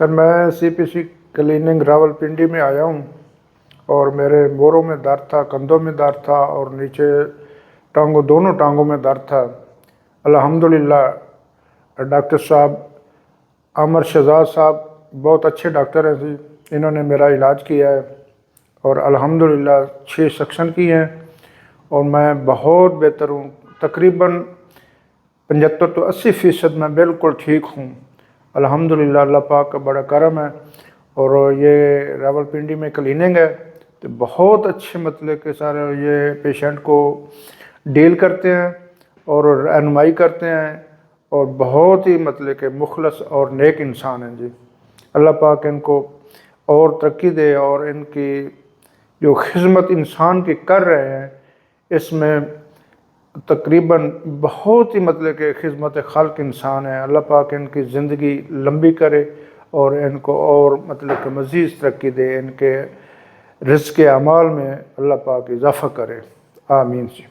سر میں CPC cleaning Rawalpindi میں آیا ہوں اور میرے موروں میں درد تھا، کندھوں میں درد تھا اور نیچے دونوں ٹانگوں میں درد تھا۔ الحمدللہ ڈاکٹر صاحب عامر شہزاد صاحب بہت اچھے ڈاکٹر ہیں جی، انہوں نے میرا علاج کیا ہے اور الحمدللہ 6 سیکشن کی ہیں اور میں بہت بہتر ہوں، تقریباً 75 to 80% میں بالکل ٹھیک ہوں الحمدللہ۔ اللہ پاک کا بڑا کرم ہے اور یہ راولپنڈی میں کلیننگ ہے تو بہت اچھے مطلب کہ سارے یہ پیشنٹ کو ڈیل کرتے ہیں اور رہنمائی کرتے ہیں اور بہت ہی مطلب کہ مخلص اور نیک انسان ہیں جی۔ اللہ پاک ان کو اور ترقی دے اور ان کی جو خدمت انسان کی کر رہے ہیں اس میں تقریباً بہت ہی مطلب کہ خدمت خلق انسان ہے۔ اللہ پاک ان کی زندگی لمبی کرے اور ان کو اور مطلب کہ مزید ترقی دے، ان کے رزق اعمال میں اللہ پاک اضافہ کرے، آمین جی۔